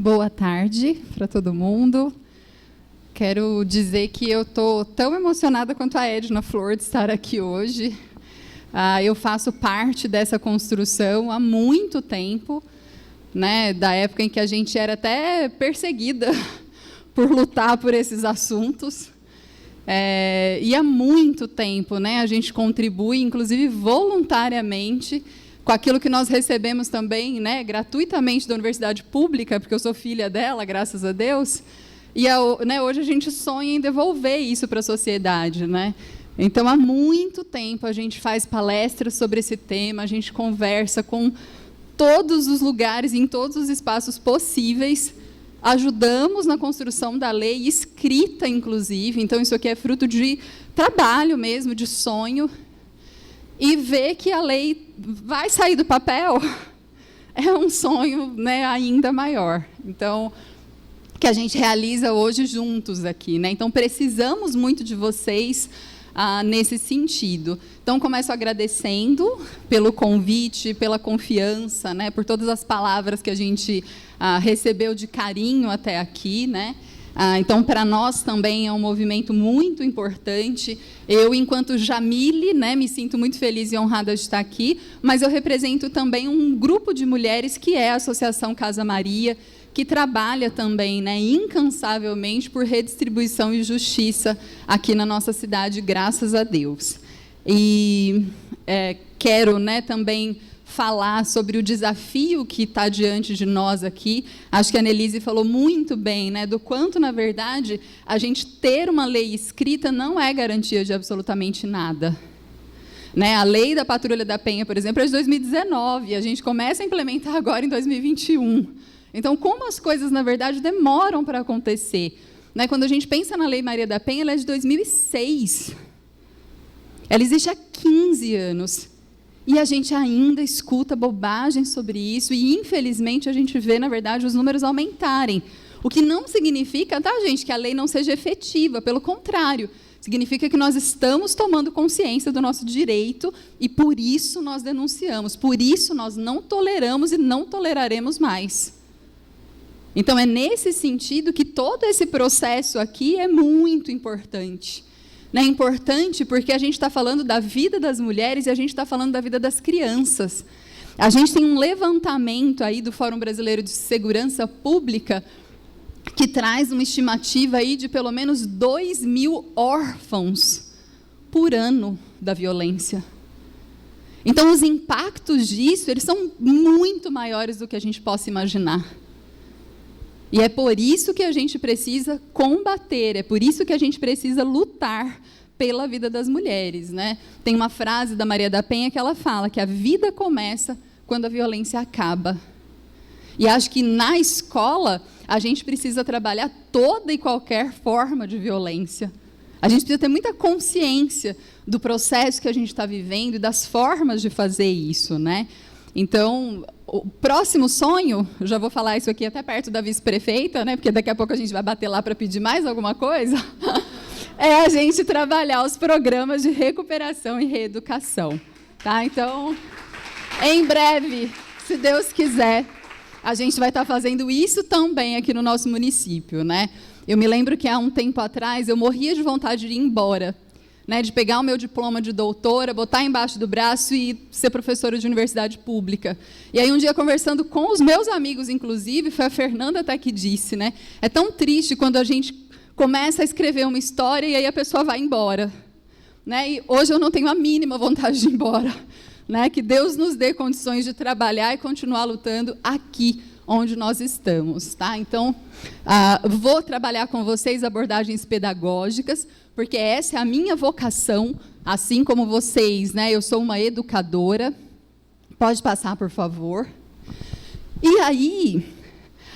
Boa tarde para todo mundo. Quero dizer que eu estou tão emocionada quanto a Edna Flor de estar aqui hoje. Eu faço parte dessa construção há muito tempo, né, da época em que a gente era até perseguida por lutar por esses assuntos. E há muito tempo, né, a gente contribui, inclusive voluntariamente, com aquilo que nós recebemos também, né, gratuitamente da universidade pública, porque eu sou filha dela, graças a Deus, e né, hoje a gente sonha em devolver isso para a sociedade, né? Então, há muito tempo a gente faz palestras sobre esse tema, a gente conversa com todos os lugares, em todos os espaços possíveis, ajudamos na construção da lei escrita, inclusive, então isso aqui é fruto de trabalho mesmo, de sonho, e ver que a lei vai sair do papel é um sonho, né, ainda maior. Então, que a gente realiza hoje juntos aqui, né? Então, precisamos muito de vocês nesse sentido. Então, começo agradecendo pelo convite, pela confiança, né, por todas as palavras que a gente recebeu de carinho até aqui, né? Então, para nós também é um movimento muito importante. Eu, enquanto Jamile, né, me sinto muito feliz e honrada de estar aqui, mas eu represento também um grupo de mulheres que é a Associação Casa Maria, que trabalha também, né, incansavelmente por redistribuição e justiça aqui na nossa cidade, graças a Deus. E quero, né, também falar sobre o desafio que está diante de nós aqui. Acho que a Annelise falou muito bem, né, do quanto, na verdade, a gente ter uma lei escrita não é garantia de absolutamente nada. Né, a lei da Patrulha da Penha, por exemplo, é de 2019, a gente começa a implementar agora em 2021. Então, como as coisas, na verdade, demoram para acontecer. Né, quando a gente pensa na Lei Maria da Penha, ela é de 2006. Ela existe há 15 anos. E a gente ainda escuta bobagem sobre isso, e, infelizmente, a gente vê, na verdade, os números aumentarem. O que não significa, tá, gente, que a lei não seja efetiva, pelo contrário, significa que nós estamos tomando consciência do nosso direito, e por isso nós denunciamos, por isso nós não toleramos e não toleraremos mais. Então, é nesse sentido que todo esse processo aqui é muito importante. É importante porque a gente está falando da vida das mulheres e a gente está falando da vida das crianças. A gente tem um levantamento aí do Fórum Brasileiro de Segurança Pública que traz uma estimativa aí de pelo menos 2.000 órfãos por ano da violência. Então, os impactos disso, eles são muito maiores do que a gente possa imaginar. E é por isso que a gente precisa combater, é por isso que a gente precisa lutar pela vida das mulheres, né? Tem uma frase da Maria da Penha que ela fala que a vida começa quando a violência acaba. E acho que na escola a gente precisa trabalhar toda e qualquer forma de violência. A gente precisa ter muita consciência do processo que a gente está vivendo e das formas de fazer isso, né? Então, o próximo sonho, eu já vou falar isso aqui até perto da vice-prefeita, né, porque daqui a pouco a gente vai bater lá para pedir mais alguma coisa, é a gente trabalhar os programas de recuperação e reeducação. Tá? Então, em breve, se Deus quiser, a gente vai estar fazendo isso também aqui no nosso município. Né? Eu me lembro que há um tempo atrás eu morria de vontade de ir embora, né, de pegar o meu diploma de doutora, botar embaixo do braço e ser professora de universidade pública. E aí, um dia, conversando com os meus amigos, inclusive, foi a Fernanda até que disse, né, é tão triste quando a gente começa a escrever uma história e aí a pessoa vai embora. Né, e hoje eu não tenho a mínima vontade de ir embora. Né, que Deus nos dê condições de trabalhar e continuar lutando aqui onde nós estamos. Tá? Então, vou trabalhar com vocês abordagens pedagógicas, porque essa é a minha vocação, assim como vocês, né? Eu sou uma educadora. Pode passar, por favor. E aí,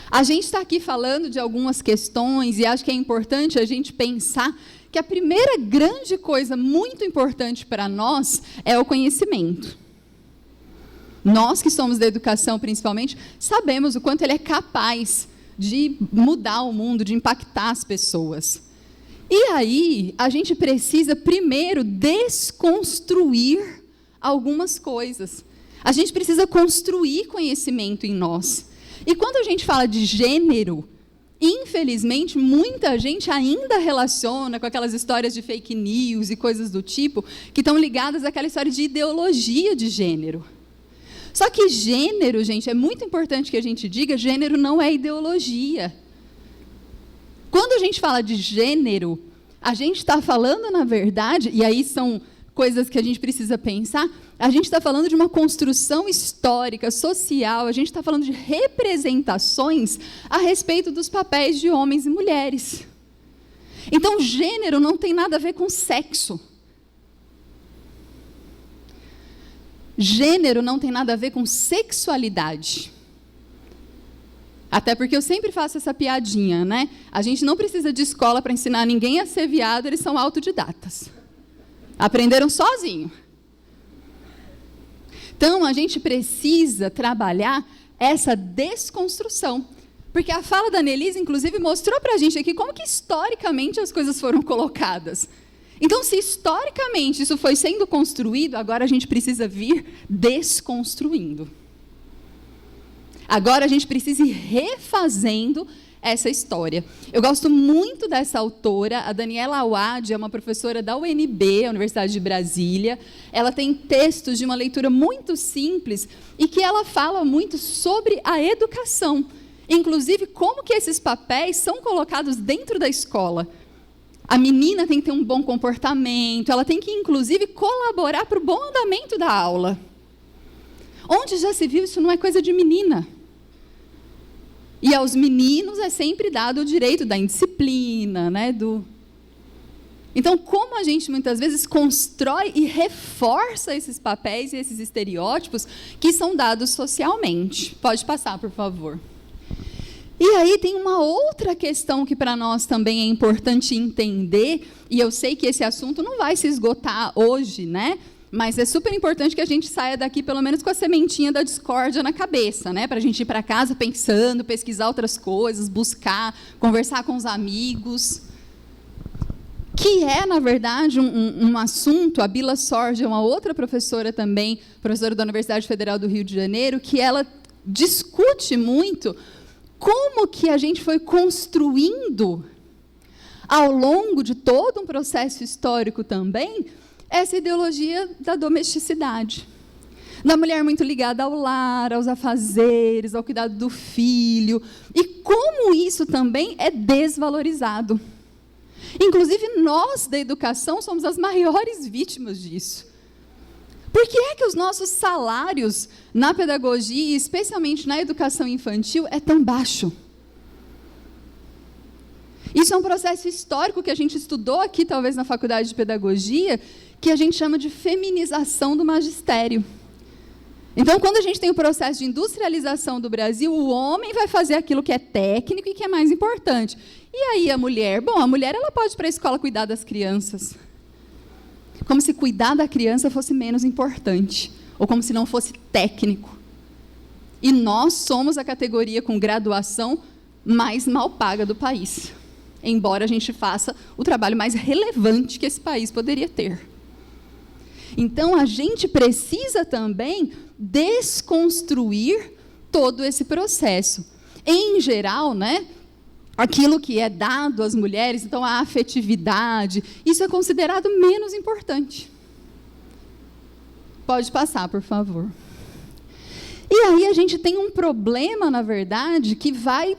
a gente está aqui falando de algumas questões, e acho que é importante a gente pensar que a primeira grande coisa muito importante para nós é o conhecimento. Nós que somos da educação, principalmente, sabemos o quanto ele é capaz de mudar o mundo, de impactar as pessoas. E aí, a gente precisa, primeiro, desconstruir algumas coisas. A gente precisa construir conhecimento em nós. E quando a gente fala de gênero, infelizmente, muita gente ainda relaciona com aquelas histórias de fake news e coisas do tipo, que estão ligadas àquela história de ideologia de gênero. Só que gênero, gente, é muito importante que a gente diga, gênero não é ideologia. Quando a gente fala de gênero, a gente está falando, na verdade, e aí são coisas que a gente precisa pensar, a gente está falando de uma construção histórica, social, a gente está falando de representações a respeito dos papéis de homens e mulheres. Então, gênero não tem nada a ver com sexo. Gênero não tem nada a ver com sexualidade. Até porque eu sempre faço essa piadinha, né? A gente não precisa de escola para ensinar ninguém a ser viado, eles são autodidatas. Aprenderam sozinho. Então, a gente precisa trabalhar essa desconstrução. Porque a fala da Annelise, inclusive, mostrou para a gente aqui como que historicamente as coisas foram colocadas. Então, se historicamente isso foi sendo construído, agora a gente precisa vir desconstruindo. Agora a gente precisa ir refazendo essa história. Eu gosto muito dessa autora, a Daniela Awad, é uma professora da UNB, a Universidade de Brasília. Ela tem textos de uma leitura muito simples e que ela fala muito sobre a educação. Inclusive, como que esses papéis são colocados dentro da escola. A menina tem que ter um bom comportamento, ela tem que, inclusive, colaborar para o bom andamento da aula. Onde já se viu, isso não é coisa de menina. E aos meninos é sempre dado o direito da indisciplina, né? Então, como a gente muitas vezes constrói e reforça esses papéis e esses estereótipos que são dados socialmente. Pode passar, por favor. E aí tem uma outra questão que para nós também é importante entender, e eu sei que esse assunto não vai se esgotar hoje, né? Mas é super importante que a gente saia daqui, pelo menos com a sementinha da discórdia na cabeça, né? Para a gente ir para casa pensando, pesquisar outras coisas, buscar, conversar com os amigos. Que é, na verdade, um assunto, a Bila Sorge é uma outra professora também, professora da Universidade Federal do Rio de Janeiro, que ela discute muito como que a gente foi construindo, ao longo de todo um processo histórico também, essa ideologia da domesticidade. Da mulher muito ligada ao lar, aos afazeres, ao cuidado do filho. E como isso também é desvalorizado. Inclusive, nós, da educação, somos as maiores vítimas disso. Por que é que os nossos salários na pedagogia, especialmente na educação infantil, é tão baixo? Isso é um processo histórico que a gente estudou aqui, talvez na faculdade de pedagogia, que a gente chama de feminização do magistério. Então, quando a gente tem o processo de industrialização do Brasil, o homem vai fazer aquilo que é técnico e que é mais importante. E aí a mulher? Bom, a mulher ela pode ir para a escola cuidar das crianças. Como se cuidar da criança fosse menos importante, ou como se não fosse técnico. E nós somos a categoria com graduação mais mal paga do país, embora a gente faça o trabalho mais relevante que esse país poderia ter. Então, a gente precisa também desconstruir todo esse processo. Em geral, né, aquilo que é dado às mulheres, então a afetividade, isso é considerado menos importante. Pode passar, por favor. E aí a gente tem um problema, na verdade, que vai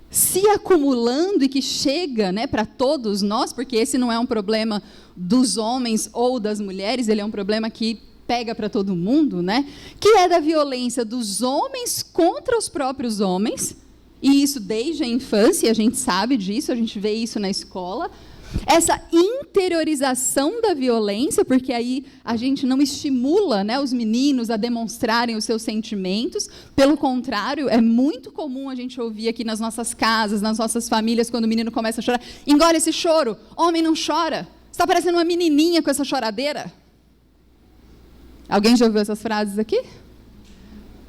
se acumulando e que chega, né, para todos nós, porque esse não é um problema dos homens ou das mulheres, ele é um problema que pega para todo mundo, né, que é da violência dos homens contra os próprios homens, e isso desde a infância, a gente sabe disso, a gente vê isso na escola, essa interiorização da violência, porque aí a gente não estimula, né, os meninos a demonstrarem os seus sentimentos, pelo contrário, é muito comum a gente ouvir aqui nas nossas casas, nas nossas famílias, quando o menino começa a chorar, engole esse choro, homem não chora, você está parecendo uma menininha com essa choradeira. Alguém já ouviu essas frases aqui?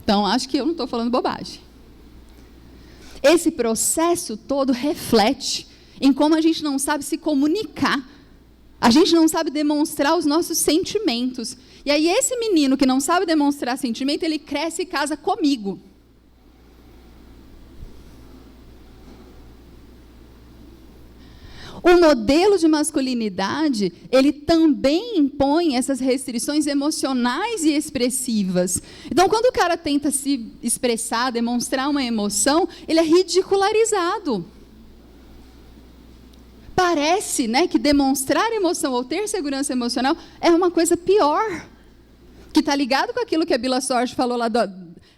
Então, acho que eu não estou falando bobagem. Esse processo todo reflete em como a gente não sabe se comunicar. A gente não sabe demonstrar os nossos sentimentos. E aí esse menino que não sabe demonstrar sentimento, ele cresce e casa comigo. O modelo de masculinidade, ele também impõe essas restrições emocionais e expressivas. Então, quando o cara tenta se expressar, demonstrar uma emoção, ele é ridicularizado. Parece, né, que demonstrar emoção ou ter segurança emocional é uma coisa pior, que está ligado com aquilo que a Bila Sorge falou lá,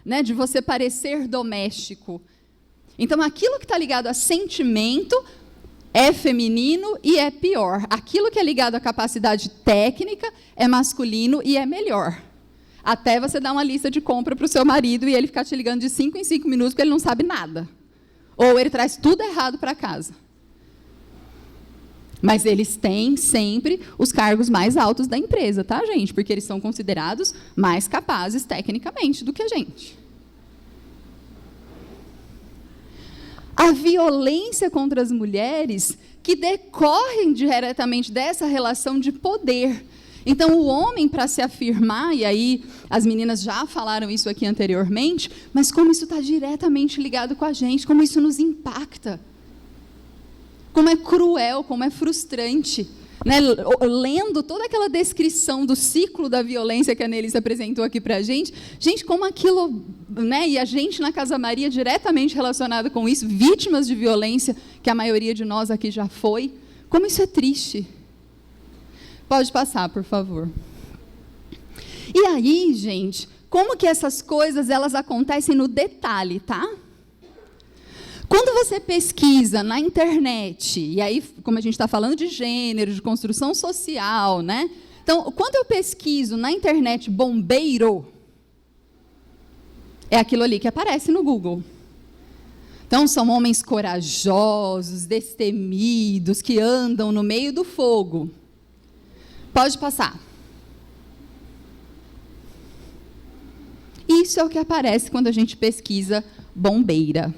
né, de você parecer doméstico. Então, aquilo que está ligado a sentimento é feminino e é pior. Aquilo que é ligado à capacidade técnica é masculino e é melhor. Até você dar uma lista de compra para o seu marido e ele ficar te ligando de 5 em 5 minutos porque ele não sabe nada. Ou ele traz tudo errado para casa. Mas eles têm sempre os cargos mais altos da empresa, tá, gente? Porque eles são considerados mais capazes tecnicamente do que a gente. A violência contra as mulheres que decorrem diretamente dessa relação de poder. Então, o homem, para se afirmar, e aí as meninas já falaram isso aqui anteriormente, mas como isso está diretamente ligado com a gente, como isso nos impacta. Como é cruel, como é frustrante. Né? Lendo toda aquela descrição do ciclo da violência que a Nelise apresentou aqui para a gente, como aquilo, né? E a gente na Casa Maria diretamente relacionado com isso, vítimas de violência, que a maioria de nós aqui já foi, como isso é triste. Pode passar, por favor. E aí, gente, como que essas coisas elas acontecem no detalhe, tá? Quando você pesquisa na internet, e aí, como a gente está falando de gênero, de construção social, né? Então, quando eu pesquiso na internet bombeiro, é aquilo ali que aparece no Google. Então, são homens corajosos, destemidos, que andam no meio do fogo. Pode passar. Isso é o que aparece quando a gente pesquisa bombeira.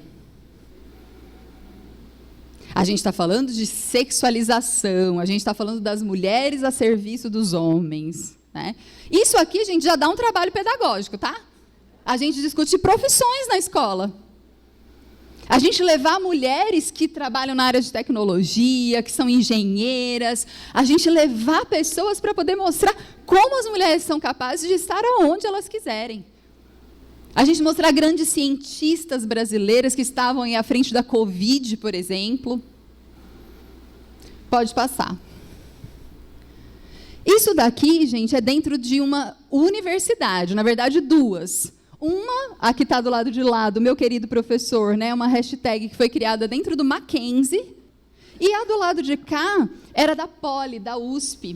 A gente está falando de sexualização, a gente está falando das mulheres a serviço dos homens. Né? Isso aqui, gente, já dá um trabalho pedagógico, tá? A gente discute profissões na escola. A gente levar mulheres que trabalham na área de tecnologia, que são engenheiras, a gente levar pessoas para poder mostrar como as mulheres são capazes de estar onde elas quiserem. A gente mostrar grandes cientistas brasileiras que estavam aí à frente da Covid, por exemplo. Pode passar. Isso daqui, gente, é dentro de uma universidade, na verdade, duas. Uma, a que está do lado de lá, do meu querido professor, né, uma hashtag que foi criada dentro do Mackenzie, e a do lado de cá era da Poli, da USP.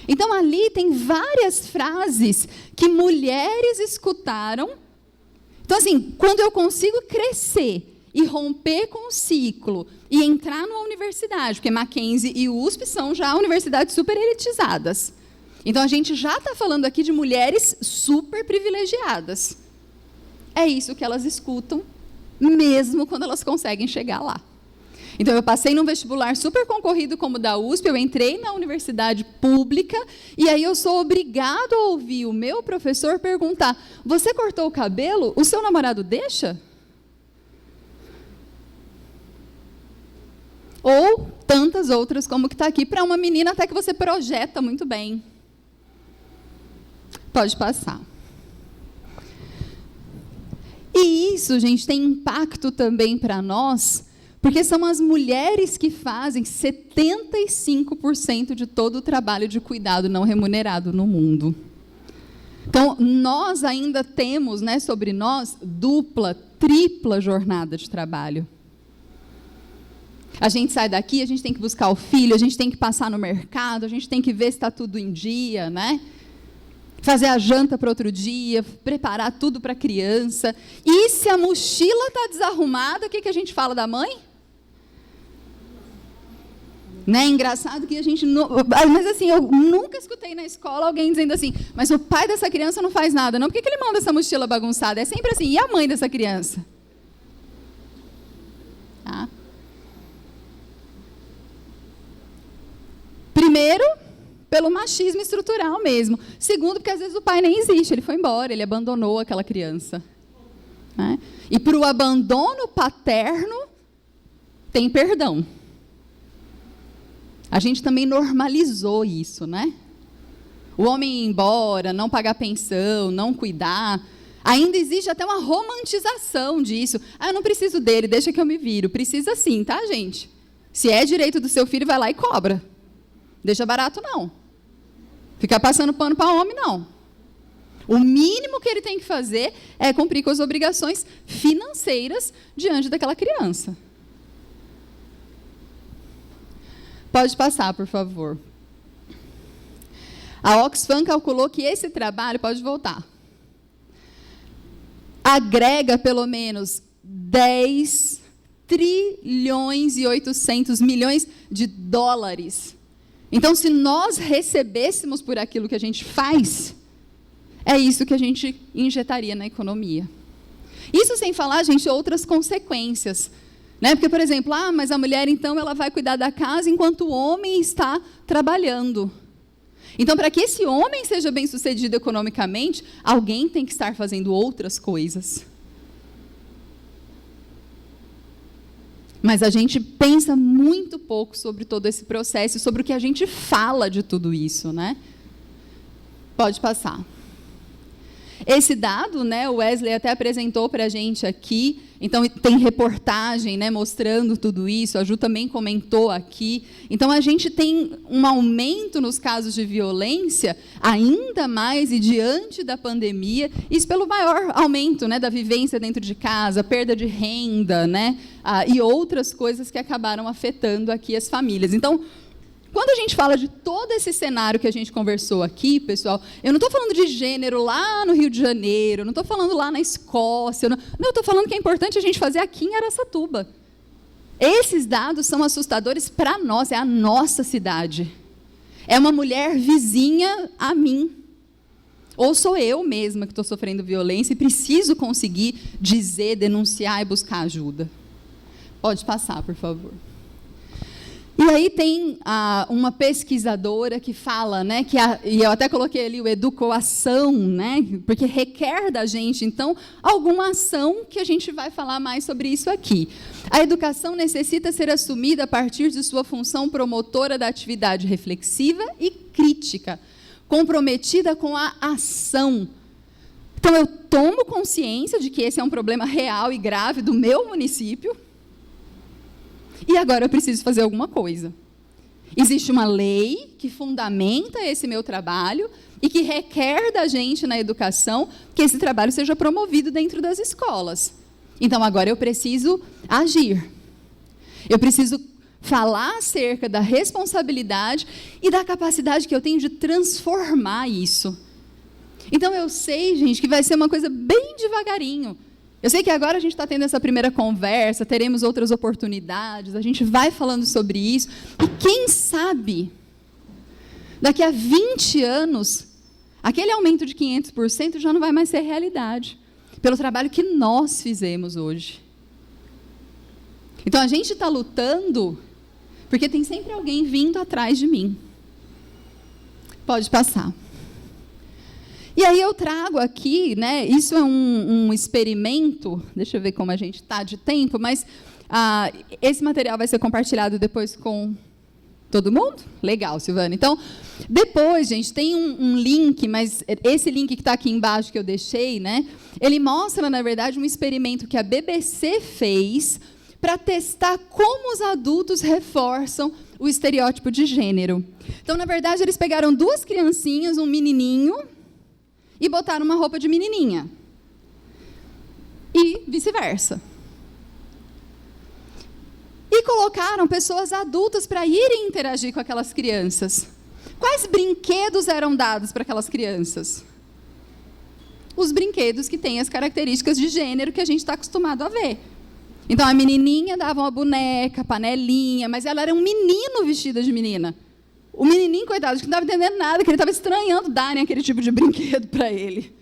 Então, ali tem várias frases que mulheres escutaram. Então, assim, quando eu consigo crescer e romper com o ciclo e entrar numa universidade, porque Mackenzie e USP são já universidades super elitizadas. Então, a gente já está falando aqui de mulheres super privilegiadas. É isso que elas escutam, mesmo quando elas conseguem chegar lá. Então, eu passei num vestibular super concorrido como o da USP, eu entrei na universidade pública, e aí eu sou obrigado a ouvir o meu professor perguntar: você cortou o cabelo? O seu namorado deixa? Ou tantas outras como que está aqui, para uma menina até que você projeta muito bem. Pode passar. E isso, gente, tem impacto também para nós, porque são as mulheres que fazem 75% de todo o trabalho de cuidado não remunerado no mundo. Então, nós ainda temos, né, sobre nós, dupla, tripla jornada de trabalho. A gente sai daqui, a gente tem que buscar o filho, a gente tem que passar no mercado, a gente tem que ver se está tudo em dia, né? Fazer a janta para outro dia, preparar tudo para a criança. E se a mochila está desarrumada, o que a gente fala da mãe? Né? Engraçado que a gente não... Mas assim, eu nunca escutei na escola alguém dizendo assim: mas o pai dessa criança não faz nada, não. Por que ele manda essa mochila bagunçada? É sempre assim: e a mãe dessa criança? Tá? Primeiro, pelo machismo estrutural mesmo. Segundo, porque às vezes o pai nem existe, ele foi embora, ele abandonou aquela criança. Né? E para o abandono paterno, tem perdão. A gente também normalizou isso, né? O homem ir embora, não pagar pensão, não cuidar. Ainda existe até uma romantização disso. Eu não preciso dele, deixa que eu me viro. Precisa sim, tá, gente? Se é direito do seu filho, vai lá e cobra. Deixa barato, não. Ficar passando pano para homem, não. O mínimo que ele tem que fazer é cumprir com as obrigações financeiras diante daquela criança. Pode passar, por favor. A Oxfam calculou que esse trabalho, pode voltar, agrega pelo menos 10 trilhões e 800 milhões de dólares. Então, se nós recebêssemos por aquilo que a gente faz, é isso que a gente injetaria na economia. Isso sem falar, gente, outras consequências. Né? Porque, por exemplo, mas a mulher, então, ela vai cuidar da casa enquanto o homem está trabalhando. Então, para que esse homem seja bem-sucedido economicamente, alguém tem que estar fazendo outras coisas. Mas a gente pensa muito pouco sobre todo esse processo, sobre o que a gente fala de tudo isso, né? Pode passar. Esse dado, né, o Wesley até apresentou para a gente aqui, então tem reportagem, né, mostrando tudo isso, a Ju também comentou aqui. Então, a gente tem um aumento nos casos de violência, ainda mais e diante da pandemia, isso pelo maior aumento, né, da vivência dentro de casa, perda de renda, né, e outras coisas que acabaram afetando aqui as famílias. Então, quando a gente fala de todo esse cenário que a gente conversou aqui, pessoal, eu não estou falando de gênero lá no Rio de Janeiro, não estou falando lá na Escócia, não, eu estou falando que é importante a gente fazer aqui em Araçatuba. Esses dados são assustadores para nós, é a nossa cidade. É uma mulher vizinha a mim. Ou sou eu mesma que estou sofrendo violência e preciso conseguir dizer, denunciar e buscar ajuda. Pode passar, por favor. E aí tem uma pesquisadora que fala, né, e eu até coloquei ali o educoação, né, porque requer da gente, então, alguma ação que a gente vai falar mais sobre isso aqui. A educação necessita ser assumida a partir de sua função promotora da atividade reflexiva e crítica, comprometida com a ação. Então, eu tomo consciência de que esse é um problema real e grave do meu município, e agora eu preciso fazer alguma coisa. Existe uma lei que fundamenta esse meu trabalho e que requer da gente na educação que esse trabalho seja promovido dentro das escolas. Então, agora eu preciso agir. Eu preciso falar acerca da responsabilidade e da capacidade que eu tenho de transformar isso. Então, eu sei, gente, que vai ser uma coisa bem devagarinho. Eu sei que agora a gente está tendo essa primeira conversa, teremos outras oportunidades, a gente vai falando sobre isso, e quem sabe, daqui a 20 anos, aquele aumento de 500% já não vai mais ser realidade, pelo trabalho que nós fizemos hoje. Então, a gente está lutando, porque tem sempre alguém vindo atrás de mim. Pode passar. E aí eu trago aqui, né, isso é um experimento, deixa eu ver como a gente está de tempo, mas esse material vai ser compartilhado depois com todo mundo? Legal, Silvana. Então, depois, gente, tem um link, mas esse link que está aqui embaixo que eu deixei, né, ele mostra, na verdade, um experimento que a BBC fez para testar como os adultos reforçam o estereótipo de gênero. Então, na verdade, eles pegaram duas criancinhas, um menininho, e botaram uma roupa de menininha. E vice-versa. E colocaram pessoas adultas para irem interagir com aquelas crianças. Quais brinquedos eram dados para aquelas crianças? Os brinquedos que têm as características de gênero que a gente está acostumado a ver. Então, a menininha dava uma boneca, panelinha, mas ela era um menino vestido de menina. O menininho, coitado, que não estava entendendo nada, que ele estava estranhando darem aquele tipo de brinquedo para ele.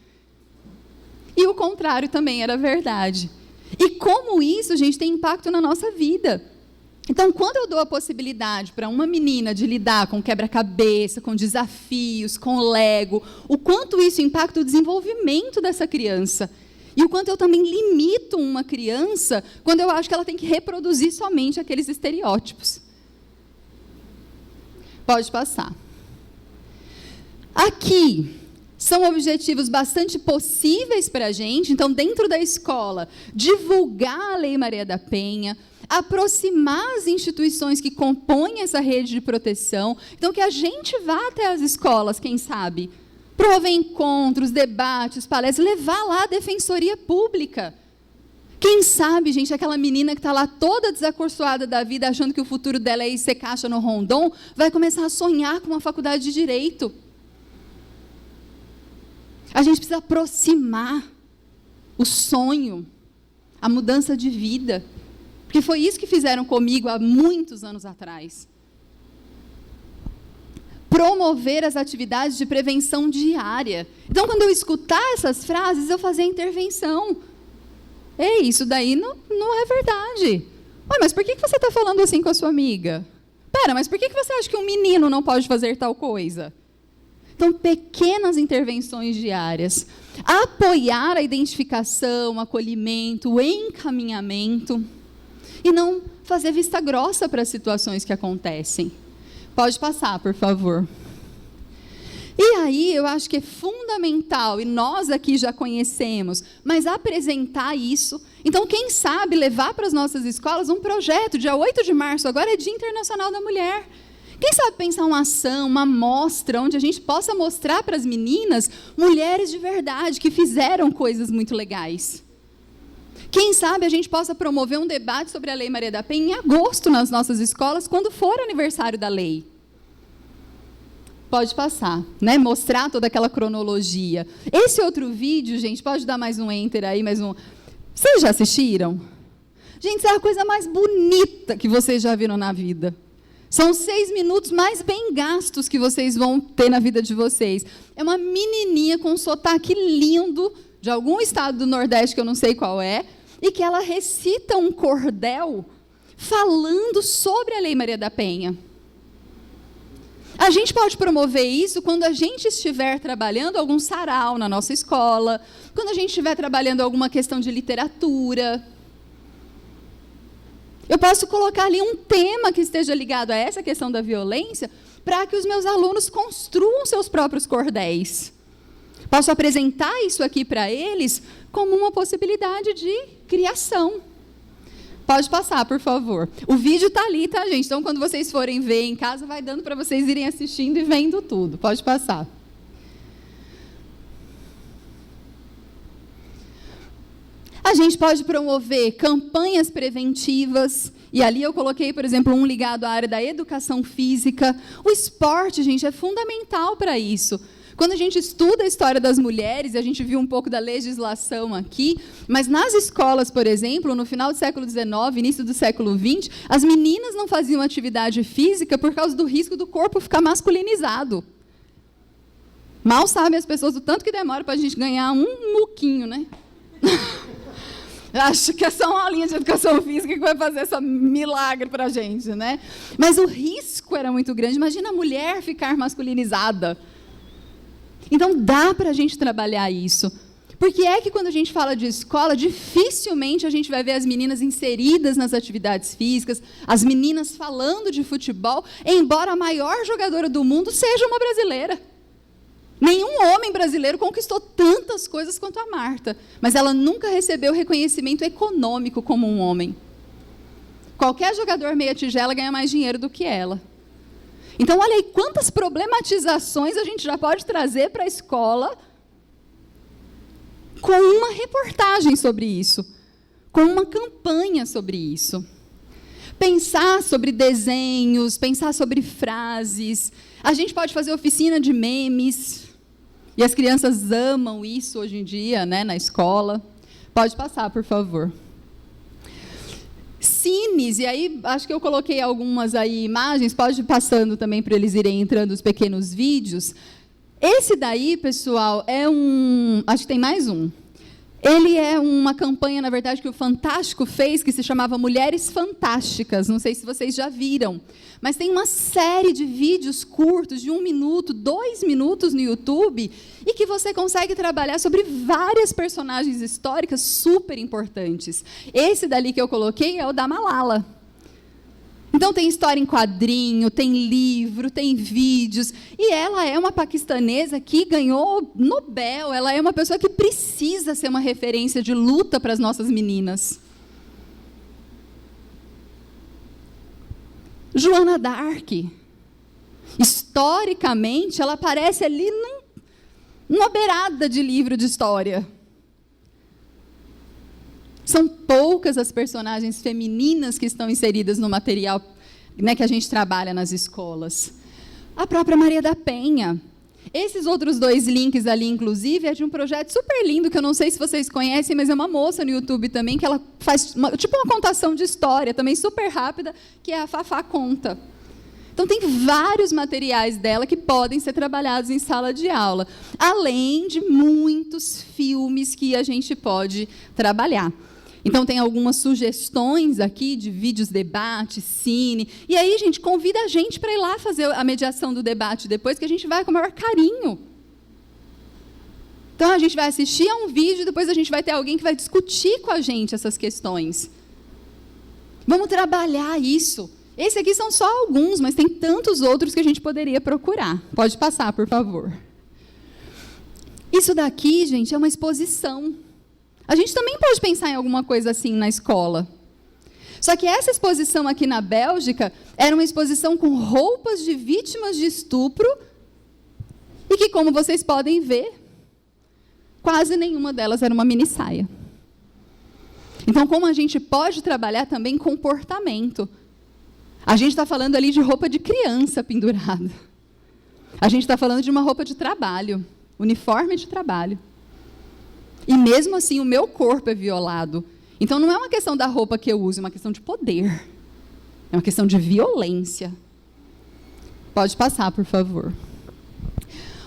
E o contrário também era verdade. E como isso, gente, tem impacto na nossa vida. Então, quando eu dou a possibilidade para uma menina de lidar com quebra-cabeça, com desafios, com Lego, o quanto isso impacta o desenvolvimento dessa criança. E o quanto eu também limito uma criança quando eu acho que ela tem que reproduzir somente aqueles estereótipos. Pode passar. Aqui são objetivos bastante possíveis para a gente. Então, dentro da escola, divulgar a Lei Maria da Penha, aproximar as instituições que compõem essa rede de proteção. Então, que a gente vá até as escolas, quem sabe, promover encontros, debates, palestras, levar lá a defensoria pública. Quem sabe, gente, aquela menina que está lá toda desacorçoada da vida, achando que o futuro dela é ir ser caixa no Rondon, vai começar a sonhar com uma faculdade de Direito. A gente precisa aproximar o sonho, a mudança de vida. Porque foi isso que fizeram comigo há muitos anos atrás. Promover as atividades de prevenção diária. Então, quando eu escutar essas frases, eu fazer a intervenção. Ei, isso daí não é verdade. Ué, mas por que você está falando assim com a sua amiga? Pera, mas por que você acha que um menino não pode fazer tal coisa? Então, pequenas intervenções diárias. Apoiar a identificação, o acolhimento, o encaminhamento. E não fazer vista grossa para as situações que acontecem. Pode passar, por favor. E aí, eu acho que é fundamental, e nós aqui já conhecemos, mas apresentar isso. Então, quem sabe levar para as nossas escolas um projeto, dia 8 de março, agora é Dia Internacional da Mulher. Quem sabe pensar uma ação, uma mostra, onde a gente possa mostrar para as meninas mulheres de verdade, que fizeram coisas muito legais. Quem sabe a gente possa promover um debate sobre a Lei Maria da Penha em agosto nas nossas escolas, quando for aniversário da lei. Pode passar, né? Mostrar toda aquela cronologia. Esse outro vídeo, gente, pode dar mais um enter aí, mais um. Vocês já assistiram? Gente, isso é a coisa mais bonita que vocês já viram na vida. São 6 minutos mais bem gastos que vocês vão ter na vida de vocês. É uma menininha com um sotaque lindo, de algum estado do Nordeste, que eu não sei qual é, e que ela recita um cordel falando sobre a Lei Maria da Penha. A gente pode promover isso quando a gente estiver trabalhando algum sarau na nossa escola, quando a gente estiver trabalhando alguma questão de literatura. Eu posso colocar ali um tema que esteja ligado a essa questão da violência, para que os meus alunos construam seus próprios cordéis. Posso apresentar isso aqui para eles como uma possibilidade de criação. Pode passar, por favor. O vídeo está ali, tá, gente? Então, quando vocês forem ver em casa, vai dando para vocês irem assistindo e vendo tudo. Pode passar. A gente pode promover campanhas preventivas, e ali eu coloquei, por exemplo, um ligado à área da educação física. O esporte, gente, é fundamental para isso. Quando a gente estuda a história das mulheres, a gente viu um pouco da legislação aqui, mas nas escolas, por exemplo, no final do século XIX, início do século XX, as meninas não faziam atividade física por causa do risco do corpo ficar masculinizado. Mal sabem as pessoas o tanto que demora para a gente ganhar um muquinho, né? Acho que é só uma aulinha de educação física que vai fazer esse milagre para a gente, né? Mas o risco era muito grande. Imagina a mulher ficar masculinizada. Então, dá para a gente trabalhar isso. Porque é que quando a gente fala de escola, dificilmente a gente vai ver as meninas inseridas nas atividades físicas, as meninas falando de futebol, embora a maior jogadora do mundo seja uma brasileira. Nenhum homem brasileiro conquistou tantas coisas quanto a Marta, mas ela nunca recebeu reconhecimento econômico como um homem. Qualquer jogador meia-tigela ganha mais dinheiro do que ela. Então, olha aí quantas problematizações a gente já pode trazer para a escola com uma reportagem sobre isso, com uma campanha sobre isso. Pensar sobre desenhos, pensar sobre frases. A gente pode fazer oficina de memes, e as crianças amam isso hoje em dia, né, na escola. Pode passar, por favor. Cines, e aí acho que eu coloquei algumas aí imagens, pode ir passando também para eles irem entrando os pequenos vídeos. Esse daí, pessoal, é acho que tem mais um. Ele é uma campanha, na verdade, que o Fantástico fez, que se chamava Mulheres Fantásticas. Não sei se vocês já viram. Mas tem uma série de vídeos curtos, de 1 minuto, 2 minutos no YouTube, e que você consegue trabalhar sobre várias personagens históricas super importantes. Esse dali que eu coloquei é o da Malala. Então tem história em quadrinho, tem livro, tem vídeos, e ela é uma paquistanesa que ganhou Nobel, ela é uma pessoa que precisa ser uma referência de luta para as nossas meninas. Joana d'Arc, historicamente, ela aparece ali numa beirada de livro de história. São poucas as personagens femininas que estão inseridas no material, né, que a gente trabalha nas escolas. A própria Maria da Penha. Esses outros 2 links ali, inclusive, é de um projeto super lindo, que eu não sei se vocês conhecem, mas é uma moça no YouTube também, que ela faz tipo uma contação de história, também super rápida, que é a Fafá Conta. Então, tem vários materiais dela que podem ser trabalhados em sala de aula, além de muitos filmes que a gente pode trabalhar. Então, tem algumas sugestões aqui de vídeos, debate, cine. E aí, gente, convida a gente para ir lá fazer a mediação do debate depois, que a gente vai com o maior carinho. Então, a gente vai assistir a um vídeo e depois a gente vai ter alguém que vai discutir com a gente essas questões. Vamos trabalhar isso. Esse aqui são só alguns, mas tem tantos outros que a gente poderia procurar. Pode passar, por favor. Isso daqui, gente, é uma exposição. A gente também pode pensar em alguma coisa assim na escola. Só que essa exposição aqui na Bélgica era uma exposição com roupas de vítimas de estupro e que, como vocês podem ver, quase nenhuma delas era uma mini saia. Então, como a gente pode trabalhar também comportamento? A gente está falando ali de roupa de criança pendurada. A gente está falando de uma roupa de trabalho, uniforme de trabalho. E mesmo assim, o meu corpo é violado. Então, não é uma questão da roupa que eu uso, é uma questão de poder. É uma questão de violência. Pode passar, por favor.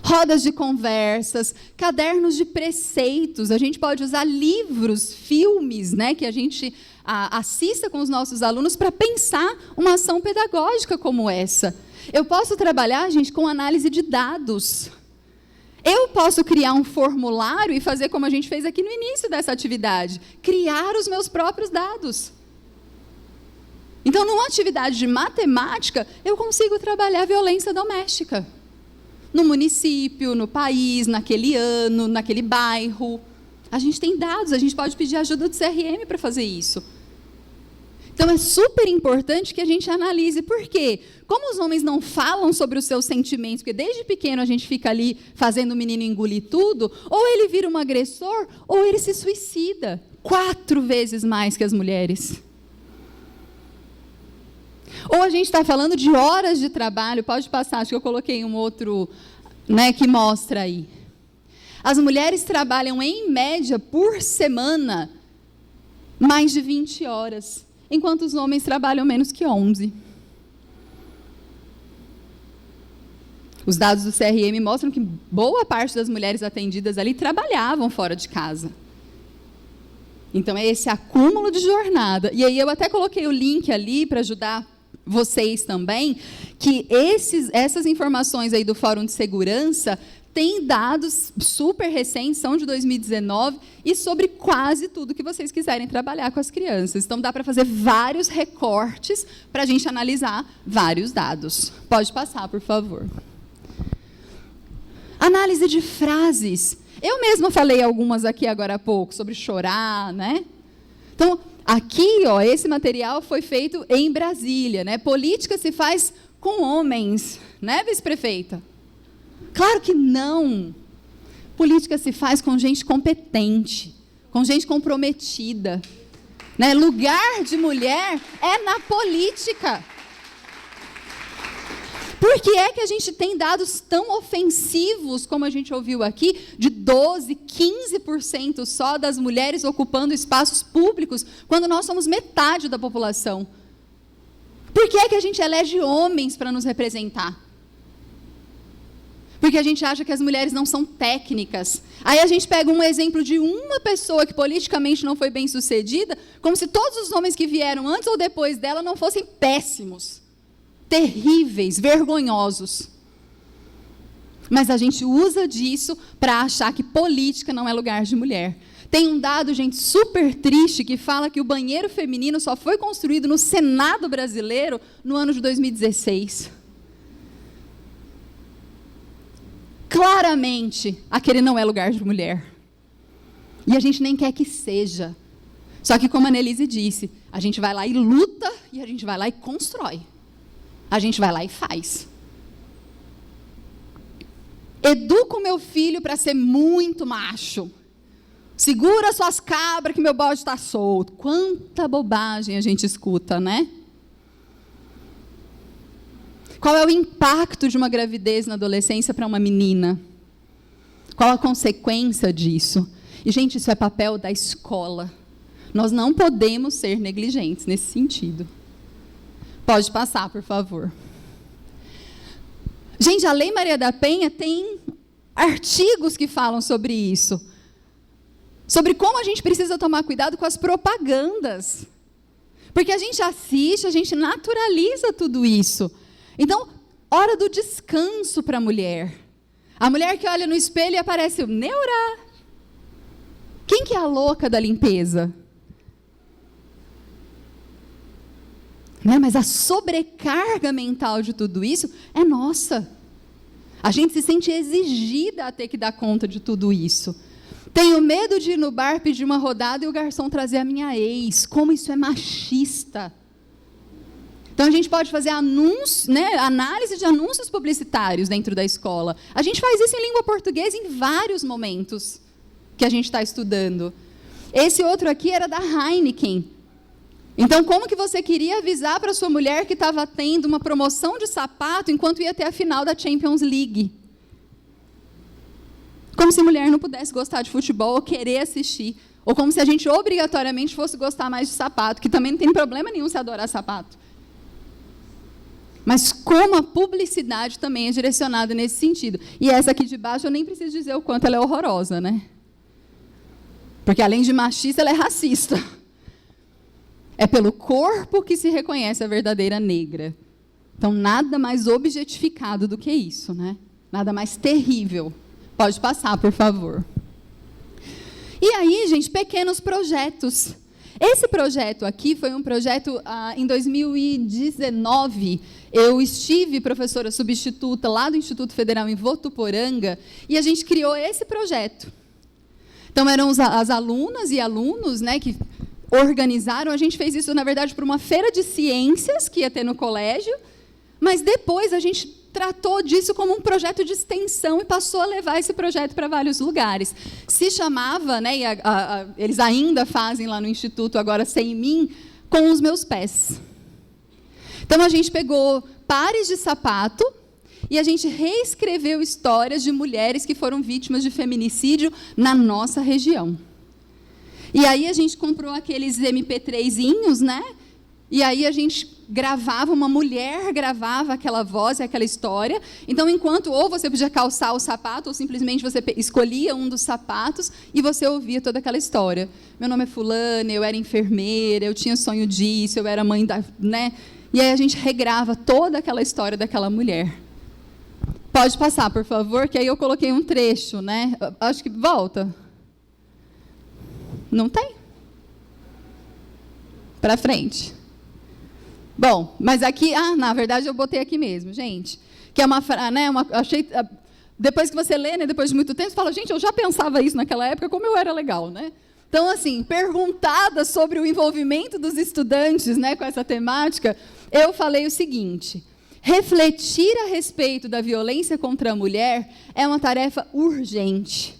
Rodas de conversas, cadernos de preceitos. A gente pode usar livros, filmes, né, que a gente assista com os nossos alunos para pensar uma ação pedagógica como essa. Eu posso trabalhar, gente, com análise de dados. Eu posso criar um formulário e fazer como a gente fez aqui no início dessa atividade, criar os meus próprios dados. Então, numa atividade de matemática, eu consigo trabalhar violência doméstica. No município, no país, naquele ano, naquele bairro. A gente tem dados, a gente pode pedir ajuda do CRM para fazer isso. Então, é super importante que a gente analise. Por quê? Como os homens não falam sobre os seus sentimentos, porque desde pequeno a gente fica ali fazendo o menino engolir tudo, ou ele vira um agressor, ou ele se suicida. 4 vezes mais que as mulheres. Ou a gente está falando de horas de trabalho, pode passar, acho que eu coloquei um outro, né, que mostra aí. As mulheres trabalham, em média, por semana, mais de 20 horas, enquanto os homens trabalham menos que 11. Os dados do CRM mostram que boa parte das mulheres atendidas ali trabalhavam fora de casa. Então, é esse acúmulo de jornada. E aí eu até coloquei o link ali para ajudar vocês também, que essas informações aí do Fórum de Segurança têm dados super recentes, são de 2019, e sobre quase tudo que vocês quiserem trabalhar com as crianças. Então, dá para fazer vários recortes para a gente analisar vários dados. Pode passar, por favor. Análise de frases. Eu mesma falei algumas aqui agora há pouco, sobre chorar, né? Então, aqui, ó, esse material foi feito em Brasília, né? Política se faz com homens, né, vice-prefeita? Claro que não. Política se faz com gente competente, com gente comprometida, né? Lugar de mulher é na política. Por que é que a gente tem dados tão ofensivos, como a gente ouviu aqui, de 12%, 15% só das mulheres ocupando espaços públicos, quando nós somos metade da população? Por que é que a gente elege homens para nos representar? Porque a gente acha que as mulheres não são técnicas. Aí a gente pega um exemplo de uma pessoa que politicamente não foi bem sucedida, como se todos os homens que vieram antes ou depois dela não fossem péssimos, terríveis, vergonhosos. Mas a gente usa disso para achar que política não é lugar de mulher. Tem um dado, gente, super triste, que fala que o banheiro feminino só foi construído no Senado brasileiro no ano de 2016. Claramente, aquele não é lugar de mulher. E a gente nem quer que seja. Só que, como a Annelise disse, a gente vai lá e luta, e a gente vai lá e constrói. A gente vai lá e faz. Educo o meu filho para ser muito macho. Segura suas cabras que meu bode está solto. Quanta bobagem a gente escuta, né? Qual é o impacto de uma gravidez na adolescência para uma menina? Qual a consequência disso? E, gente, isso é papel da escola. Nós não podemos ser negligentes nesse sentido. Pode passar, por favor. Gente, a Lei Maria da Penha tem artigos que falam sobre isso. Sobre como a gente precisa tomar cuidado com as propagandas. Porque a gente assiste, a gente naturaliza tudo isso. Então, hora do descanso para a mulher. A mulher que olha no espelho e aparece o neura. Quem que é a louca da limpeza? Né? Mas a sobrecarga mental de tudo isso é nossa. A gente se sente exigida a ter que dar conta de tudo isso. Tenho medo de ir no bar pedir uma rodada e o garçom trazer a minha ex. Como isso é machista. Então, a gente pode fazer anúncio, né, análise de anúncios publicitários dentro da escola. A gente faz isso em língua portuguesa em vários momentos que a gente está estudando. Esse outro aqui era da Heineken. Então, como que você queria avisar para sua mulher que estava tendo uma promoção de sapato enquanto ia ter a final da Champions League? Como se a mulher não pudesse gostar de futebol ou querer assistir. Ou como se a gente obrigatoriamente fosse gostar mais de sapato, que também não tem problema nenhum se adorar sapato. Mas como a publicidade também é direcionada nesse sentido. E essa aqui de baixo, eu nem preciso dizer o quanto ela é horrorosa, né? Porque, além de machista, ela é racista. É pelo corpo que se reconhece a verdadeira negra. Então, nada mais objetificado do que isso, né? Nada mais terrível. Pode passar, por favor. E aí, gente, pequenos projetos. Esse projeto aqui foi um projeto, em 2019, eu estive professora substituta lá do Instituto Federal em Votuporanga, e a gente criou esse projeto. Então, eram as alunas e alunos, né, que organizaram. A gente fez isso, na verdade, por uma feira de ciências que ia ter no colégio, mas depois a gente tratou disso como um projeto de extensão e passou a levar esse projeto para vários lugares. Se chamava, né, eles ainda fazem lá no Instituto, agora Sem Mim, Com os Meus Pés. Então, a gente pegou pares de sapato e a gente reescreveu histórias de mulheres que foram vítimas de feminicídio na nossa região. E aí a gente comprou aqueles MP3zinhos, né? E aí a gente gravava, uma mulher gravava aquela voz e aquela história. Então, enquanto ou você podia calçar o sapato, ou simplesmente você escolhia um dos sapatos e você ouvia toda aquela história. Meu nome é fulana, eu era enfermeira, eu tinha sonho disso, eu era mãe da... né? E aí a gente regrava toda aquela história daquela mulher. Pode passar, por favor, que aí eu coloquei um trecho, né? Acho que... Volta. Não tem? Para frente. Bom, mas aqui... na verdade, eu botei aqui mesmo, gente. Que é uma... né, achei, depois que você lê, né, depois de muito tempo, você fala, gente, eu já pensava isso naquela época, como eu era legal, né? Então, assim, perguntada sobre o envolvimento dos estudantes, né, com essa temática, eu falei o seguinte: refletir a respeito da violência contra a mulher é uma tarefa urgente.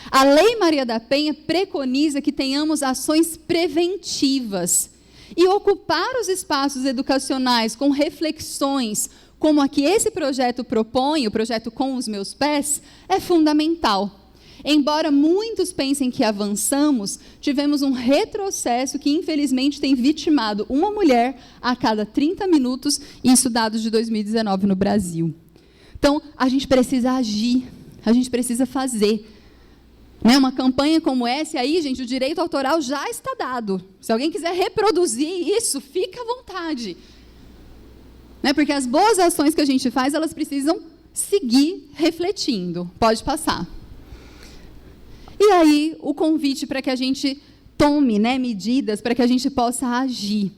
A Lei Maria da Penha preconiza que tenhamos ações preventivas e ocupar os espaços educacionais com reflexões, como a que esse projeto propõe, o projeto Com os Meus Pés, é fundamental. Embora muitos pensem que avançamos, tivemos um retrocesso que, infelizmente, tem vitimado uma mulher a cada 30 minutos, isso dados de 2019 no Brasil. Então, a gente precisa agir, a gente precisa fazer. Né, uma campanha como essa, e aí, gente, o direito autoral já está dado. Se alguém quiser reproduzir isso, fica à vontade. Né, porque as boas ações que a gente faz, elas precisam seguir refletindo. Pode passar. E aí, o convite para que a gente tome, né, medidas para que a gente possa agir.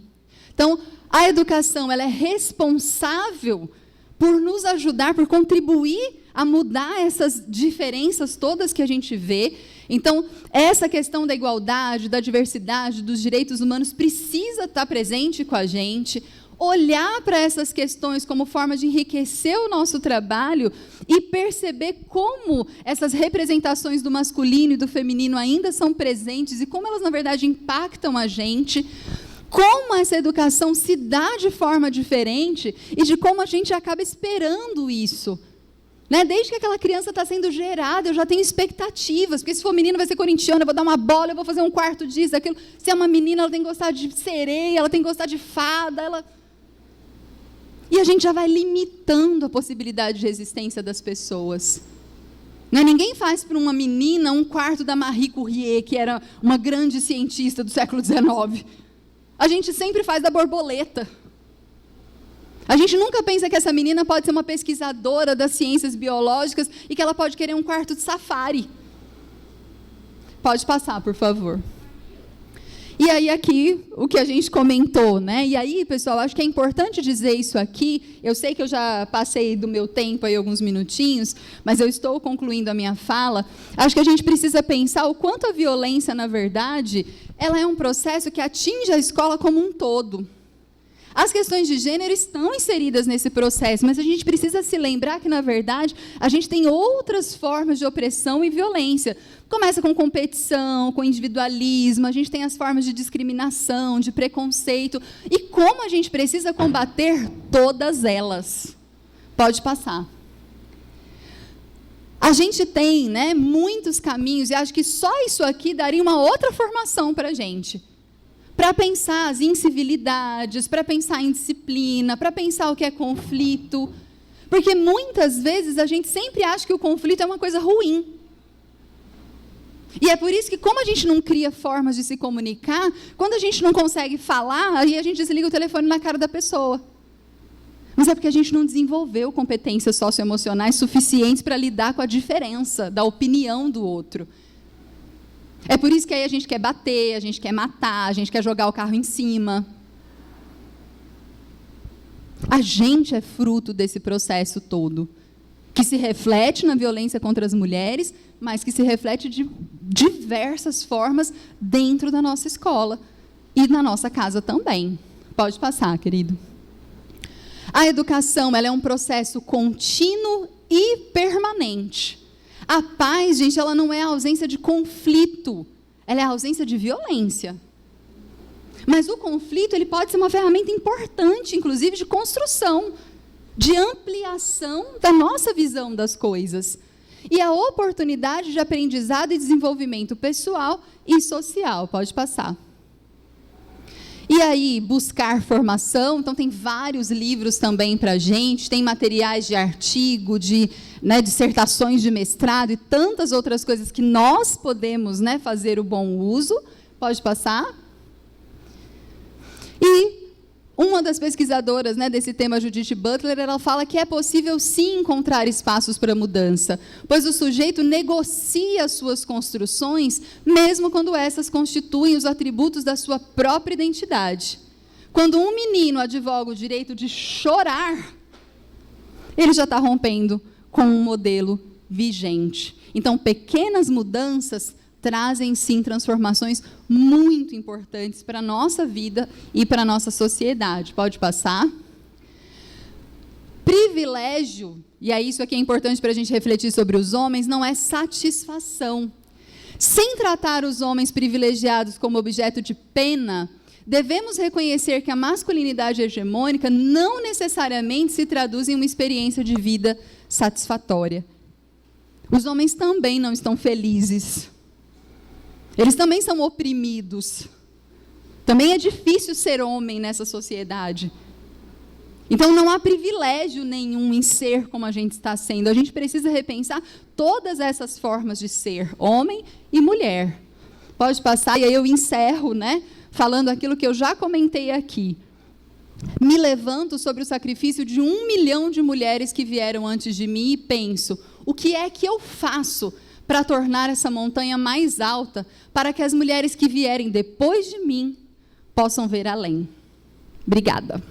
Então, a educação, ela é responsável por nos ajudar, por contribuir a mudar essas diferenças todas que a gente vê. Então, essa questão da igualdade, da diversidade, dos direitos humanos precisa estar presente com a gente. Olhar para essas questões como forma de enriquecer o nosso trabalho e perceber como essas representações do masculino e do feminino ainda são presentes e como elas, na verdade, impactam a gente, como essa educação se dá de forma diferente e de como a gente acaba esperando isso. Né? Desde que aquela criança está sendo gerada, eu já tenho expectativas, porque se for menino vai ser corintiano, eu vou dar uma bola, eu vou fazer um quarto disso, daquilo. Se é uma menina, ela tem que gostar de sereia, ela tem que gostar de fada, E a gente já vai limitando a possibilidade de existência das pessoas. Né? Ninguém faz para uma menina um quarto da Marie Curie, que era uma grande cientista do século XIX. A gente sempre faz da borboleta. A gente nunca pensa que essa menina pode ser uma pesquisadora das ciências biológicas e que ela pode querer um quarto de safari. Pode passar, por favor. E aí, aqui, o que a gente comentou, né? E aí, pessoal, acho que é importante dizer isso aqui. Eu sei que eu já passei do meu tempo aí alguns minutinhos, mas eu estou concluindo a minha fala. Acho que a gente precisa pensar o quanto a violência, na verdade, ela é um processo que atinge a escola como um todo. As questões de gênero estão inseridas nesse processo, mas a gente precisa se lembrar que, na verdade, a gente tem outras formas de opressão e violência. Começa com competição, com individualismo, a gente tem as formas de discriminação, de preconceito, e como a gente precisa combater todas elas. Pode passar. A gente tem, né, muitos caminhos, e acho que só isso aqui daria uma outra formação para a gente. Para pensar as incivilidades, para pensar em disciplina, para pensar o que é conflito. Porque muitas vezes a gente sempre acha que o conflito é uma coisa ruim. E é por isso que, como a gente não cria formas de se comunicar, quando a gente não consegue falar, aí a gente desliga o telefone na cara da pessoa. Mas é porque a gente não desenvolveu competências socioemocionais suficientes para lidar com a diferença da opinião do outro. É por isso que aí a gente quer bater, a gente quer matar, a gente quer jogar o carro em cima. A gente é fruto desse processo todo, que se reflete na violência contra as mulheres, mas que se reflete de diversas formas dentro da nossa escola e na nossa casa também. Pode passar, querido. A educação, ela é um processo contínuo e permanente. A paz, gente, ela não é a ausência de conflito, ela é a ausência de violência. Mas o conflito, ele pode ser uma ferramenta importante, inclusive, de construção, de ampliação da nossa visão das coisas. E a oportunidade de aprendizado e desenvolvimento pessoal e social. Pode passar. E aí, buscar formação, então tem vários livros também para a gente, tem materiais de artigo, de dissertações de mestrado e tantas outras coisas que nós podemos fazer o bom uso. Pode passar. E uma das pesquisadoras desse tema, Judith Butler, ela fala que é possível sim encontrar espaços para mudança, pois o sujeito negocia as suas construções, mesmo quando essas constituem os atributos da sua própria identidade. Quando um menino advoga o direito de chorar, ele já está rompendo com um modelo vigente. Então, pequenas mudanças trazem, sim, transformações muito importantes para a nossa vida e para a nossa sociedade. Pode passar. Privilégio, e aí isso aqui é importante para a gente refletir sobre os homens, não é satisfação. Sem tratar os homens privilegiados como objeto de pena, devemos reconhecer que a masculinidade hegemônica não necessariamente se traduz em uma experiência de vida satisfatória. Os homens também não estão felizes. Eles também são oprimidos. Também é difícil ser homem nessa sociedade. Então, não há privilégio nenhum em ser como a gente está sendo. A gente precisa repensar todas essas formas de ser, homem e mulher. Pode passar, e aí eu encerro, falando aquilo que eu já comentei aqui. Me levanto sobre o sacrifício de 1 milhão de mulheres que vieram antes de mim e penso, o que é que eu faço para tornar essa montanha mais alta, para que as mulheres que vierem depois de mim possam ver além. Obrigada.